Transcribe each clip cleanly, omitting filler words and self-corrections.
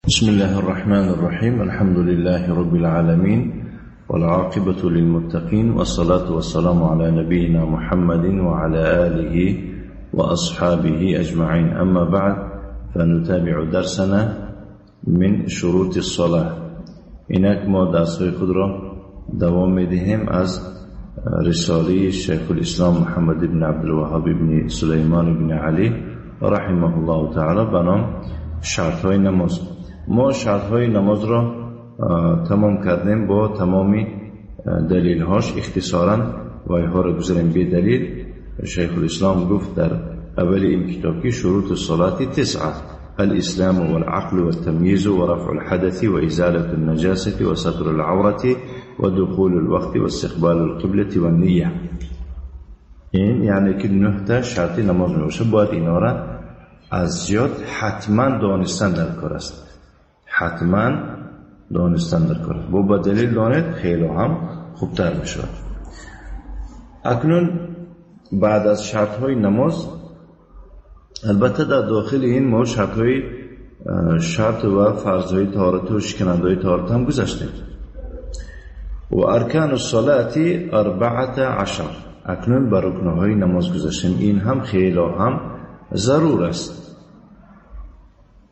بسم الله الرحمن الرحيم. الحمد لله رب العالمين والعاقبة للمتقين والصلاة والسلام على نبينا محمد وعلى آله وأصحابه أجمعين. أما بعد فنتابع درسنا من شروط الصلاة. إنك ما درس خود را دوام میدهیم از رساله شیخ الاسلام محمد بن عبد الوهاب بن سلیمان بن علی رحمه الله تعالی به نام شرط های نماز. ما شرط های نماز را تمام کردیم با تمامی دلیل هاش. اختصارا وایها را گذاریم به دلیل. شیخ الاسلام گفت در اول این کتاب که شروط الصلاة 9: الاسلام والعقل والتمييز ورفع الحدث وازالة النجاسة وستر العورة ودخول الوقت واستقبال القبلة والنية. این یعنی که 9 تا شرط نماز می باشه. باید اینا را از زیاد حتما دانستن در کار است. حتما دانستن در کار است. با دلیل دانید خیلی هم خوبتر می شود. اکنون بعد از شرط های نماز، البته در داخل این ما شرط و فرض های طهارت و شکننده های طهارت هم گذاشتیم. و ارکان الصلاة 14. اکنون بر رکنهای نماز گذاشتیم. این هم خیلی هم ضرور است.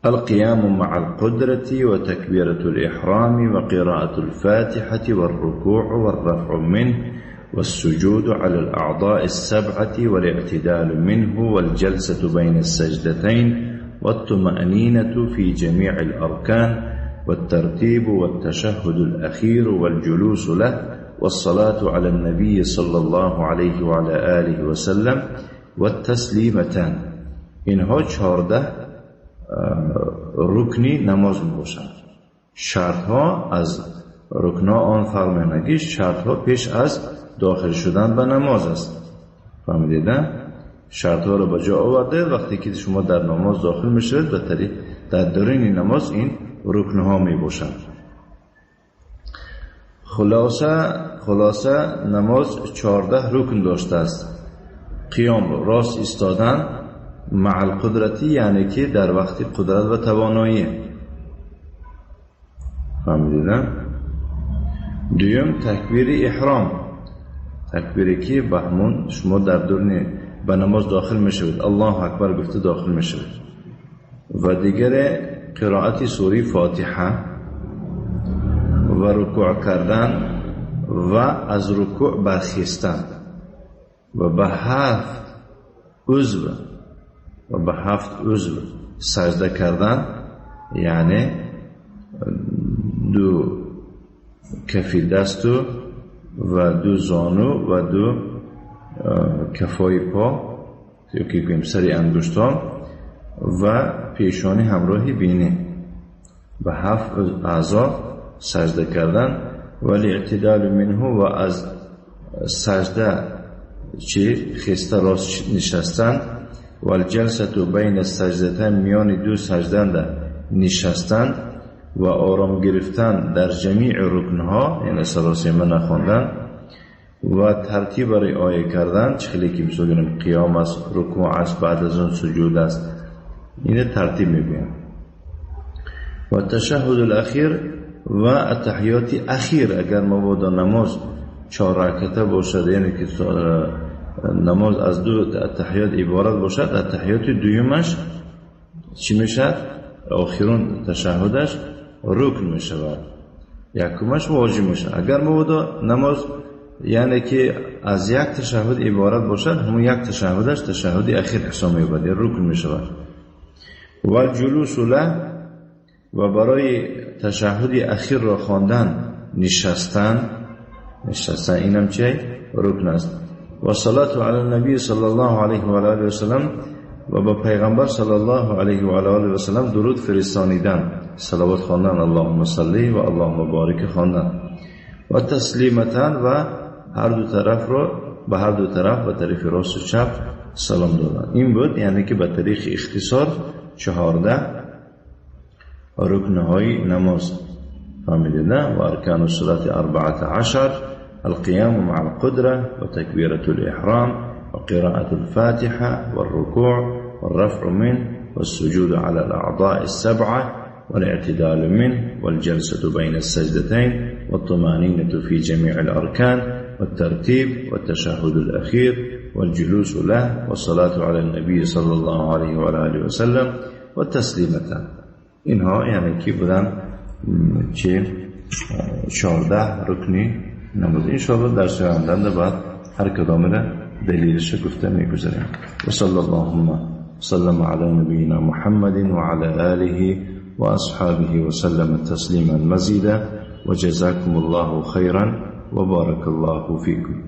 القيام مع القدرة وتكبيرة الإحرام وقراءة الفاتحة والركوع والرفع منه والسجود على الأعضاء 7 والاعتدال منه والجلسة بين السجدتين والطمأنينة في جميع الأركان والترتيب والتشهد الأخير والجلوس له والصلاة على النبي صلى الله عليه وعلى آله وسلم والتسليمتان. اینها 14 رکنی نماز می باشند. شرط ها از رکن ها آن فرق نمیگه. شرط ها پیش از داخل شدن به نماز است. فهمیدید؟ شرط ها رو به جا آورده. وقتی که شما در نماز داخل میشید و در درون نماز این رکن ها می باشند. خلاصه نماز 14 رکن داشته است. قیام، راست ایستادن، مع القدرتی یعنی که در وقت قدرت و توانایی. فهمیدید؟ دوم تکبیر احرام، تکبیری که به همون شما در درون به نماز داخل میشوید، الله اکبر گفته داخل میشوید. و دیگر قرائت سوره فاتحه و رکوع کردن و از رکوع برخیستن و به 7 عضو سجده کردن، یعنی 2 کف دست و 2 زانو و 2 کفای پا که گویم سر انگشتان و پیشانی همراهی بینی، به 7 اعضا سجده کردن. ولی اعتدال منه و از سجده خسته راست نشستن. و الجلسه بین السجدتین، میان 2 سجدن نشستن و آرام گرفتن در جمیع رکنها، یعنی سلاسیمه نخواندن و ترتیب رعایت کردن. چخیلی که بسیاریم قیام است، رکوع است، بعد از اون سجود است، اینه ترتیب میبینیم. و تشهد الاخیر و التحیات اخیر. اگر مبادا نماز 4 رکعته باشد، یعنی که نماز از 2 تحیات عبارت باشد، التحیات دویمش چی میشد؟ آخرون تشهدش رکن میشود، یکمش واجب میشد. اگر مبادا نماز یعنی که از 1 تشهد عبارت باشد، همون 1 تشهدش تشهد اخیر حساب میشود، رکن میشود. و الجلوس له، و برای تشهد اخیر را خواندن نشستن اینم چه؟ رکن است. و صلات علی النبی صلی الله علیه و آله و سلم، و با پیغمبر صلی الله علیه و آله و سلم درود فرستانیدن، صلوات خواندن، اللهم صلی و اللهم بارک خواندن. و تسلیمتان، و هر دو طرف را به هر دو طرف به طرف راست و چپ سلام دادن. این بود یعنی که به طریق اختصار 14 رکنهای نماز. فهمیدید؟ و ارکان الصلاة 14: القيام مع القدرة وتكبيرة الإحرام وقراءة الفاتحة والركوع والرفع منه والسجود على الأعضاء 7 والاعتدال منه، والجلسة بين السجدتين، والطمأنينة في جميع الأركان، والترتيب، والتشهد الأخير، والجلوس له، والصلاة على النبي صلى الله عليه وآله وسلم، والتسليمتان. اینها یعنی که بودن که 14 رکنی نماز. انشاءالله در آینده بعد هر کدام را دلیلش گفته میگذاریم. و صلی اللهم وسلم علی نبینا محمد و علی آله و اصحابه و سلم تسلیما مزیدا و جزاکم الله خیرا و بارک الله فیکم.